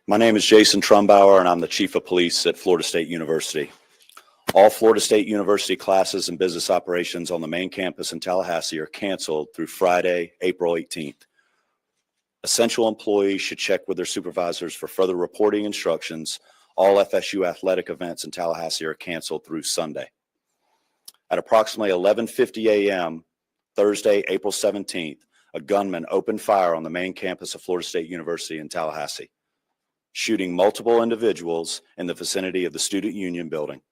My name is Jason Trumbauer, and I'm the Chief of Police at Florida State University. All Florida State University classes and business operations on the main campus in Tallahassee are canceled through Friday, April 18th. Essential employees should check with their supervisors for further reporting instructions. All FSU athletic events in Tallahassee are canceled through Sunday. At approximately 11:50 a.m. Thursday, April 17th, a gunman opened fire on the main campus of Florida State University in Tallahassee, shooting multiple individuals in the vicinity of the Student Union building.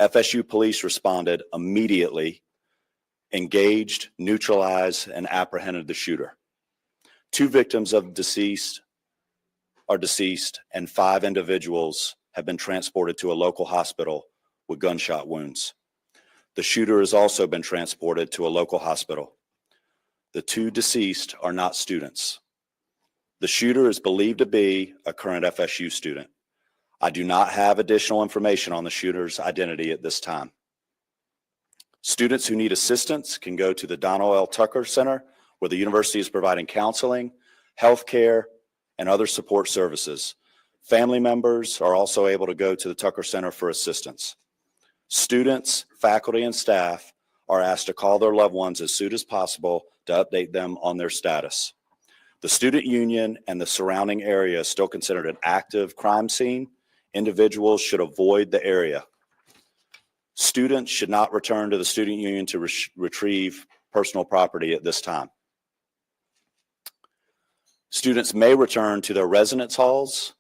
FSU police responded immediately, engaged, neutralized, and apprehended the shooter. 2 victims are deceased, and 5 individuals have been transported to a local hospital with gunshot wounds. The shooter has also been transported to a local hospital. The 2 deceased are not students. The shooter is believed to be a current FSU student. I do not have additional information on the shooter's identity at this time. Students who need assistance can go to the Donald L. Tucker Center, where the university is providing counseling, health care, and other support services. Family members are also able to go to the Tucker Center for assistance. Students, faculty, and staff are asked to call their loved ones as soon as possible to update them on their status. The student union and the surrounding area is still considered an active crime scene. Individuals should avoid the area. Students should not return to the student union to retrieve personal property at this time. Students may return to their residence halls,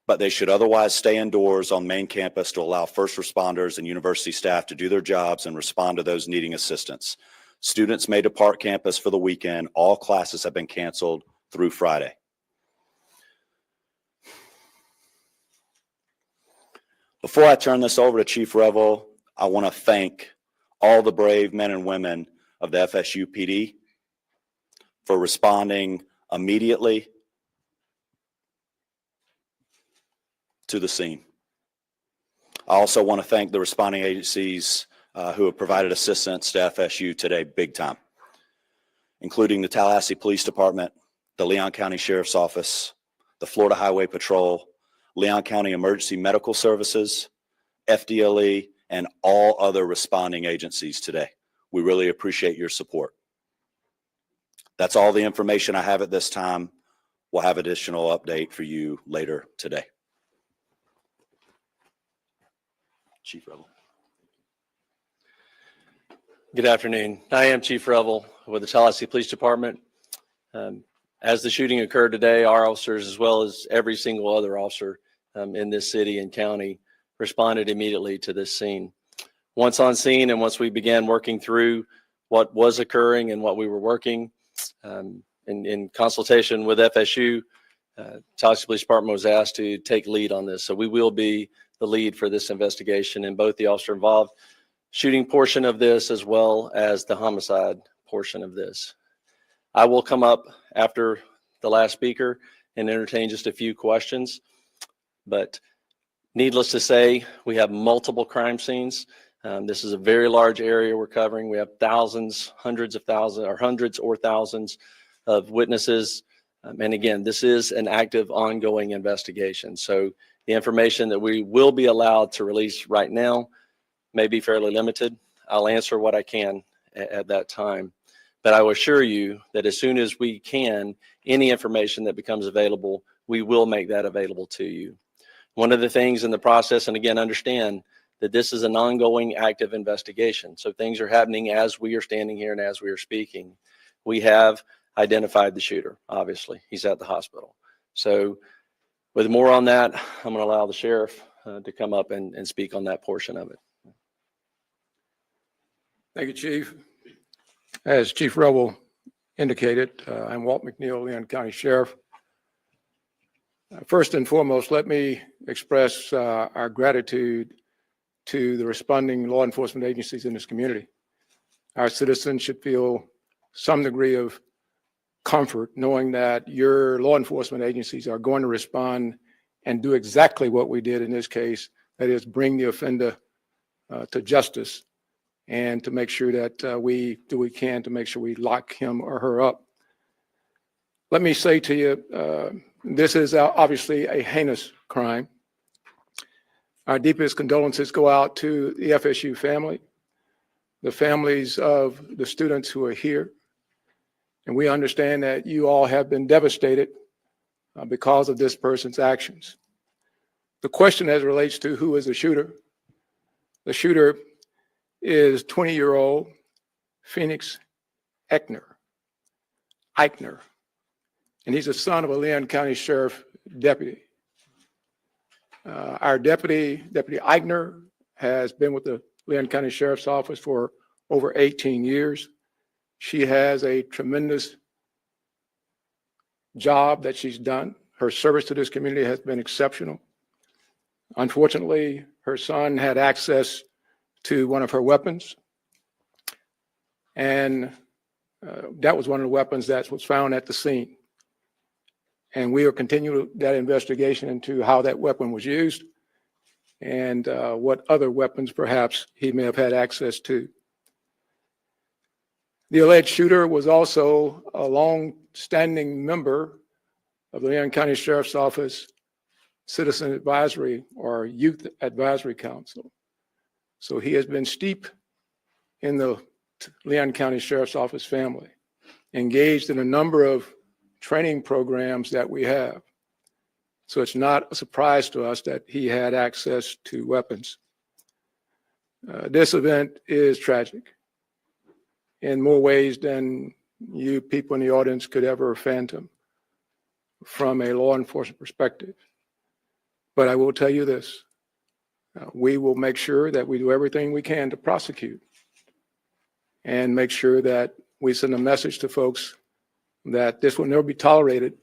but they should otherwise stay indoors on main campus to allow first responders and university staff to do their jobs and respond to those needing assistance. Students may depart campus for the weekend. All classes have been canceled through Friday. Before I turn this over to Chief Revel, I want to thank all the brave men and women of the FSU PD for responding immediately to the scene. I also want to thank the responding agencies who have provided assistance to FSU today big time, including the Tallahassee Police Department, the Leon County Sheriff's Office, the Florida Highway Patrol, Leon County Emergency Medical Services, FDLE, and all other responding agencies today. We really appreciate your support. That's all the information I have at this time. We'll have additional update for you later today. Chief Revel. Good afternoon. I am Chief Revel with the Tallahassee Police Department. As the shooting occurred today, our officers, as well as every single other officer in this city and county, responded immediately to this scene. Once on scene and once we began working through what was occurring and what we were working in consultation with FSU, Tallahassee Police Department was asked to take lead on this. So we will be the lead for this investigation in both the officer involved shooting portion of this as well as the homicide portion of this. I will come up after the last speaker and entertain just a few questions, but needless to say, we have multiple crime scenes. This is a very large area we're covering. We have thousands, hundreds of thousands, or hundreds or thousands of witnesses. And again, this is an active, ongoing investigation. So the information that we will be allowed to release right now may be fairly limited. I'll answer what I can at that time. But I will assure you that as soon as we can, any information that becomes available, we will make that available to you. One of the things in the process, and again, understand that this is an ongoing active investigation. So things are happening as we are standing here and as we are speaking. We have identified the shooter, obviously. He's at the hospital. So with more on that, I'm going to allow the sheriff to come up and speak on that portion of it. Thank you, Chief. As Chief Revel indicated, I'm Walt McNeil, Leon County Sheriff. First and foremost, let me express our gratitude to the responding law enforcement agencies in this community. Our citizens should feel some degree of comfort knowing that your law enforcement agencies are going to respond and do exactly what we did in this case, that is bring the offender to justice and to make sure that we do what we can to make sure we lock him or her up. Let me say to you, this is obviously a heinous crime. Our deepest condolences go out to the FSU family, the families of the students who are here. And we understand that you all have been devastated because of this person's actions. The question as it relates to who is the shooter is 20-year-old Phoenix Eichner. And he's the son of a Leon County Sheriff deputy. Our Deputy Eichner, has been with the Leon County Sheriff's Office for over 18 years. She has a tremendous job that she's done. Her service to this community has been exceptional. Unfortunately, her son had access to one of her weapons, and that was one of the weapons that was found at the scene. And we are continuing that investigation into how that weapon was used and what other weapons perhaps he may have had access to. The alleged shooter was also a long-standing member of the Leon County Sheriff's Office Citizen Advisory or Youth Advisory Council. So he has been steeped in the Leon County Sheriff's Office family, engaged in a number of training programs that we have. So it's not a surprise to us that he had access to weapons. This event is tragic in more ways than you people in the audience could ever fathom from a law enforcement perspective. But I will tell you this, we will make sure that we do everything we can to prosecute and make sure that we send a message to folks that this will never be tolerated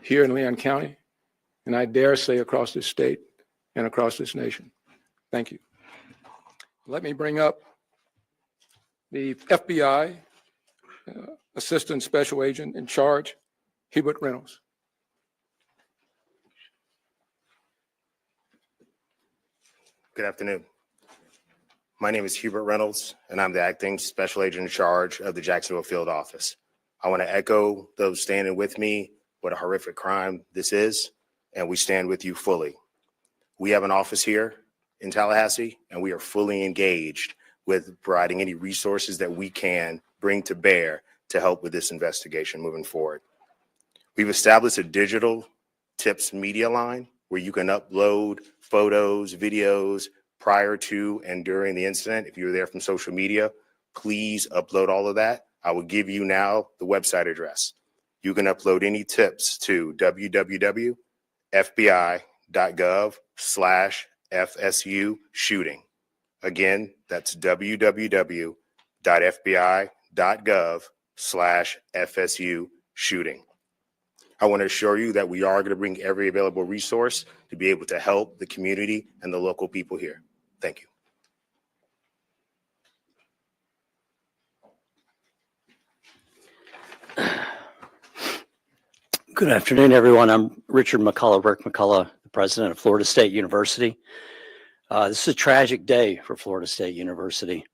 here in Leon County, and I dare say across this state and across this nation. Thank you. Let me bring up the FBI Assistant Special Agent in charge, Hubert Reynolds. Good afternoon. My name is Hubert Reynolds, and I'm the Acting Special Agent in charge of the Jacksonville Field Office. I want to echo those standing with me what a horrific crime this is, and we stand with you fully. We have an office here in Tallahassee, and we are fully engaged with providing any resources that we can bring to bear to help with this investigation moving forward. We've established a digital tips media line where you can upload photos, videos prior to and during the incident. If you're there from social media, please upload all of that. I will give you now the website address. You can upload any tips to www.fbi.gov/FSU shooting. Again, that's www.fbi.gov/FSU shooting. I want to assure you that we are going to bring every available resource to be able to help the community and the local people here. Thank you. Good afternoon, everyone. I'm Richard McCullough, Burke McCullough, the president of Florida State University. This is a tragic day for Florida State University.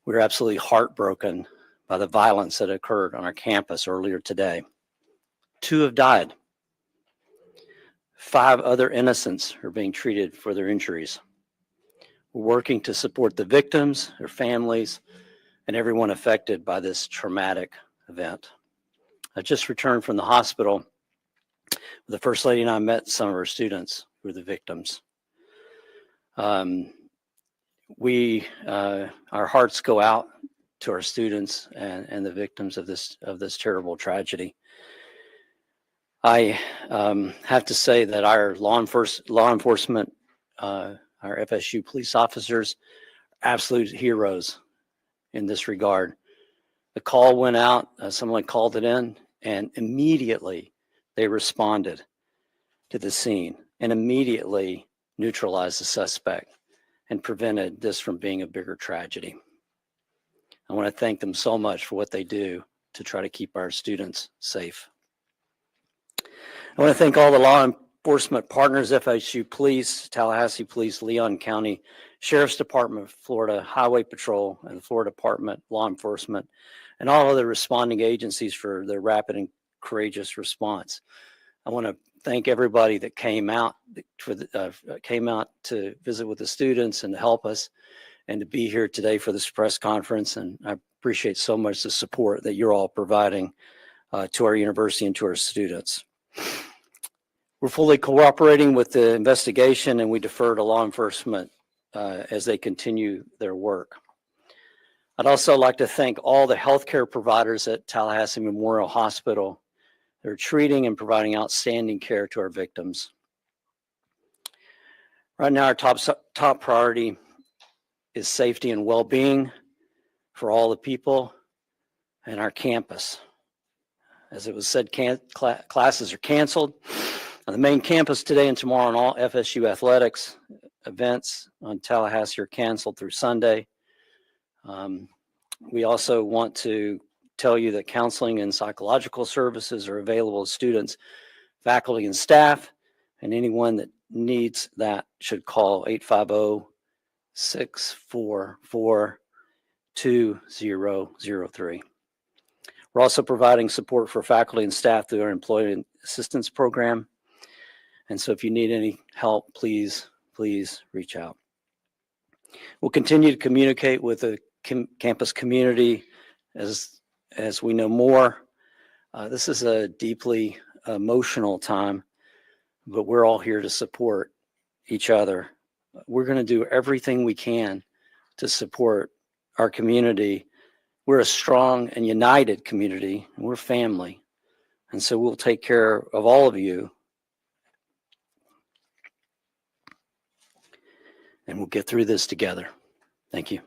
We're absolutely heartbroken by the violence that occurred on our campus earlier today. 2 have died. 5 other innocents are being treated for their injuries. We're working to support the victims, their families, and everyone affected by this traumatic event. I just returned from the hospital. The First Lady and I met some of our students who were the victims. Our hearts go out to our students and the victims of this terrible tragedy. I have to say that our law enforcement, our FSU police officers, are absolute heroes in this regard. The call went out, someone called it in, and immediately they responded to the scene and immediately neutralized the suspect and prevented this from being a bigger tragedy. I want to thank them so much for what they do to try to keep our students safe. I want to thank all the law enforcement partners, FSU Police, Tallahassee Police, Leon County Sheriff's Department, Florida Highway Patrol, and the Florida Department Law Enforcement, and all other responding agencies for their rapid and courageous response. I want to thank everybody that came out to visit with the students and to help us, and to be here today for this press conference. And I appreciate so much the support that you're all providing to our university and to our students. We're fully cooperating with the investigation, and we defer to law enforcement as they continue their work. I'd also like to thank all the healthcare providers at Tallahassee Memorial Hospital. They're treating and providing outstanding care to our victims. Right now, our top priority is safety and well-being for all the people and our campus. As it was said, classes are canceled on the main campus today and tomorrow, and all FSU athletics events on Tallahassee are canceled through Sunday. We also want to tell you that counseling and psychological services are available to students, faculty, and staff, and anyone that needs that should call 850-644-2003. We're also providing support for faculty and staff through our employee assistance program. And so if you need any help, please reach out. We'll continue to communicate with the campus community as we know more. This is a deeply emotional time, but we're all here to support each other. We're going to do everything we can to support our community. We're a strong and united community, and we're family. And so we'll take care of all of you. And we'll get through this together. Thank you.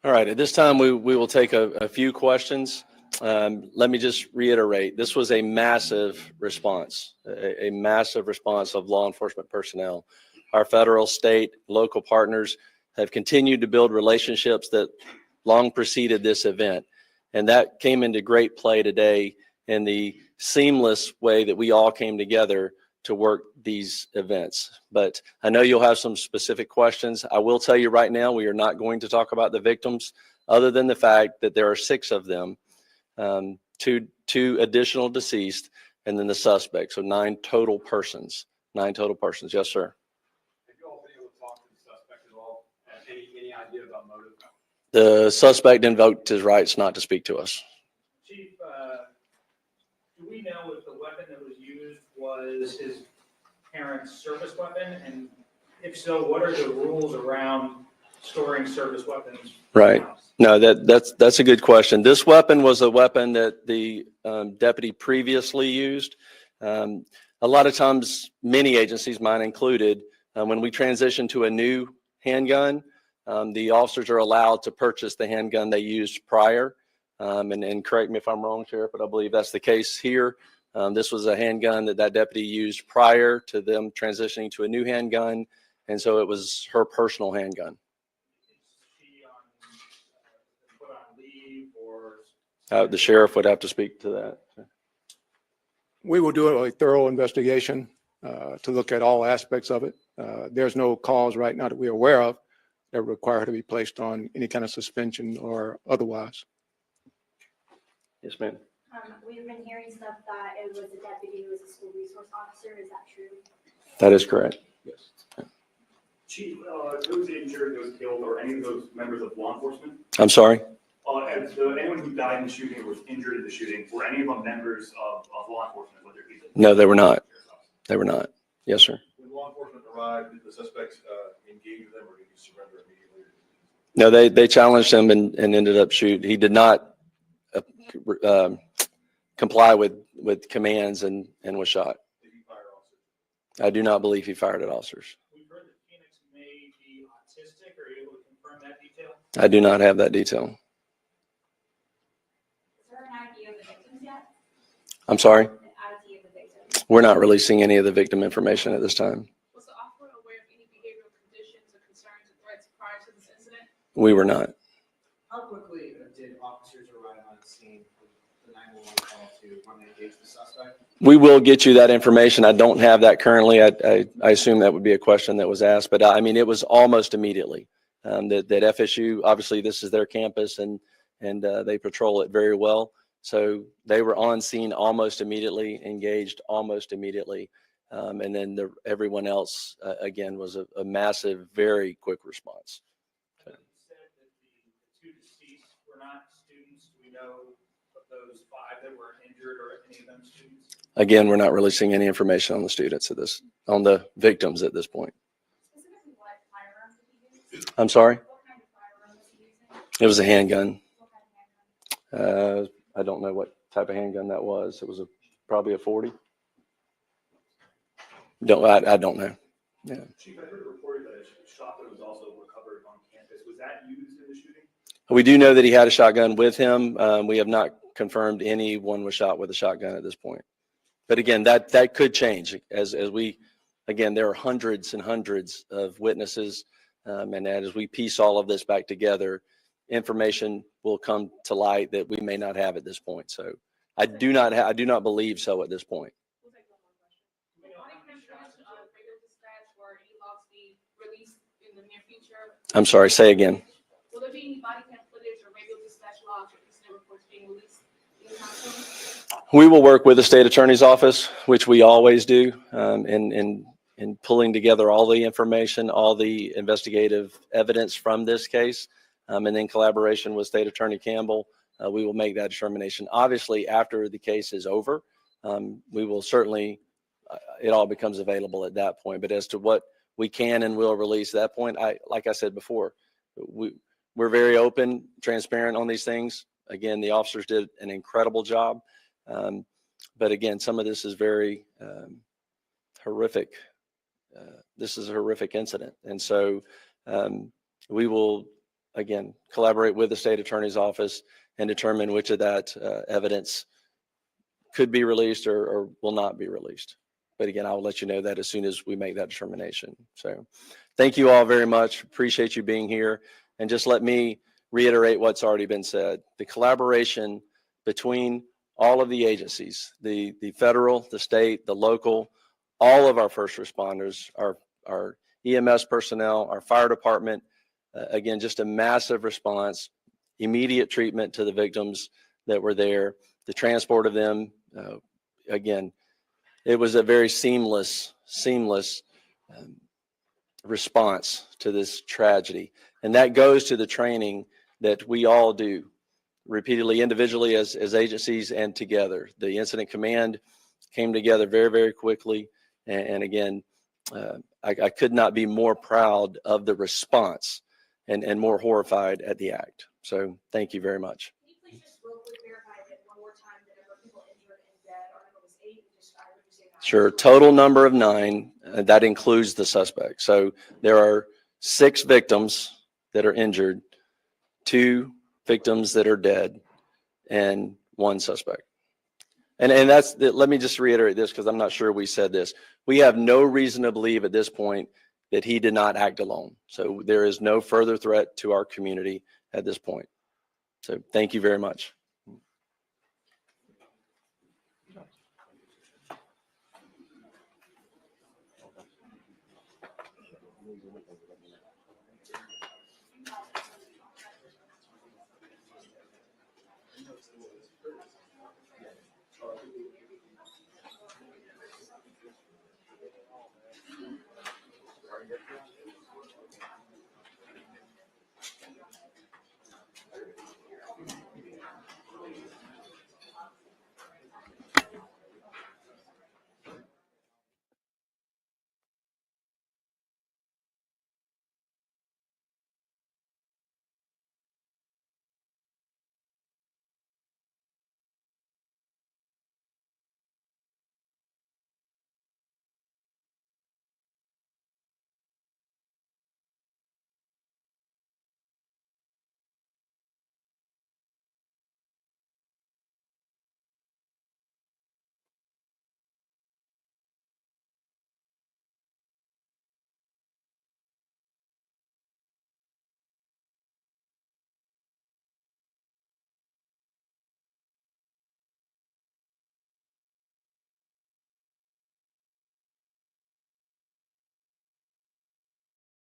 All right, at this time, we will take a few questions. Let me just reiterate, this was a massive response, a massive response of law enforcement personnel. Our federal, state, local partners have continued to build relationships that long preceded this event. And that came into great play today in the seamless way that we all came together to work these events. But I know you'll have some specific questions. I will tell you right now, we are not going to talk about the victims, other than the fact that there are 6 of them, two additional deceased, and then the suspect. So 9 total persons. 9 total persons. Yes, sir. Have you all been able to talk to the suspect at all? Any idea about motive? The suspect invoked his rights not to speak to us. Chief, do we know if the weapon that was used was his parents' service weapon? And if so, what are the rules around storing service weapons? Right. No, that's a good question. This weapon was a weapon that the deputy previously used. A lot of times, many agencies, mine included, when we transition to a new handgun, the officers are allowed to purchase the handgun they used prior. And correct me if I'm wrong, Sheriff, but I believe that's the case here. This was a handgun that deputy used prior to them transitioning to a new handgun. And so it was her personal handgun. Is she put on leave or? The sheriff would have to speak to that. We will do a thorough investigation to look at all aspects of it. There's no cause right now that we're aware of that require her to be placed on any kind of suspension or otherwise. Yes, ma'am. We've been hearing stuff that it was a deputy who was a school resource officer. Is that true? That is correct. Yes. Chief, those injured, those killed, or any of those members of law enforcement? I'm sorry. Anyone who died in the shooting or was injured in the shooting, were any of them members of law enforcement? Whether it be the No, they were not. They were not. Yes, sir. When law enforcement arrived, did the suspects engage with them, or did he surrender immediately? No, they challenged him and ended up shooting. He did not comply with commands and was shot. Did he fire officers? I do not believe he fired at officers. We've heard that Phoenix may be autistic. Are you able to confirm that detail? I do not have that detail. Is there an ID of the victims yet? I'm sorry. An ID of the victims? We're not releasing any of the victim information at this time. Was the officer aware of any behavioral conditions or concerns or threats prior to this incident? We were not. How quickly did officers arrive on scene for the 911 call to when they engage the suspect? We will get you that information. I don't have that currently. I assume that would be a question that was asked, but I mean, it was almost immediately. That FSU, obviously this is their campus and they patrol it very well. So they were on scene almost immediately, engaged almost immediately. And then everyone else, again, was a massive, very quick response. You said that the two deceased were not students. Do we know of those 5 that were injured or any of them students? Again, we're not releasing any information on the students on the victims at this point. Specifically, what firearm did he use? I'm sorry? What kind of firearm was he using? It was a handgun. What kind of handgun? I don't know what type of handgun that was. It was probably a 40. I don't know. Yeah. Chief, I heard a report that a shotgun was also recovered on campus. Was that used in the shooting? We do know that he had a shotgun with him. We have not confirmed anyone was shot with a shotgun at this point. But again, that could change again, there are hundreds and hundreds of witnesses. And as we piece all of this back together, information will come to light that we may not have at this point. So I do not believe so at this point. We'll take one more question. Body cam footage of radio dispatch or any logs be released in the near future? I'm sorry, say again. Will there be any body cam footage or radio dispatch logs or incident reports being released anytime soon? We will work with the state attorney's office, which we always do, in pulling together all the information, all the investigative evidence from this case, and in collaboration with State Attorney Campbell, we will make that determination. Obviously, after the case is over, we will certainly, it all becomes available at that point. But as to what we can and will release at that point, like I said before, we're very open, transparent on these things. Again, the officers did an incredible job. But again, some of this is very horrific. This is a horrific incident. And so we will, again, collaborate with the state attorney's office and determine which of that evidence could be released or will not be released. But again, I will let you know that as soon as we make that determination. So thank you all very much. Appreciate you being here. And just let me reiterate what's already been said. The collaboration between all of the agencies, the federal, the state, the local, all of our first responders, our EMS personnel, our fire department, again, just a massive response, immediate treatment to the victims that were there, the transport of them. Again, it was a very seamless response to this tragedy. And that goes to the training that we all do repeatedly, individually as agencies and together. The incident command came together very, very quickly. And again, I could not be more proud of the response and more horrified at the act. So thank you very much. Can you please just real quick verify that one more time that there were people injured and dead? Our number was 8. I heard you say 9. Sure. Total number of 9. That includes the suspect. So there are 6 victims that are injured, 2 victims that are dead, and 1 suspect. And let me just reiterate this because I'm not sure we said this. We have no reason to believe at this point that he did not act alone. So there is no further threat to our community at this point. So thank you very much.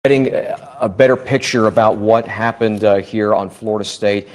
getting a better picture about what happened here on Florida State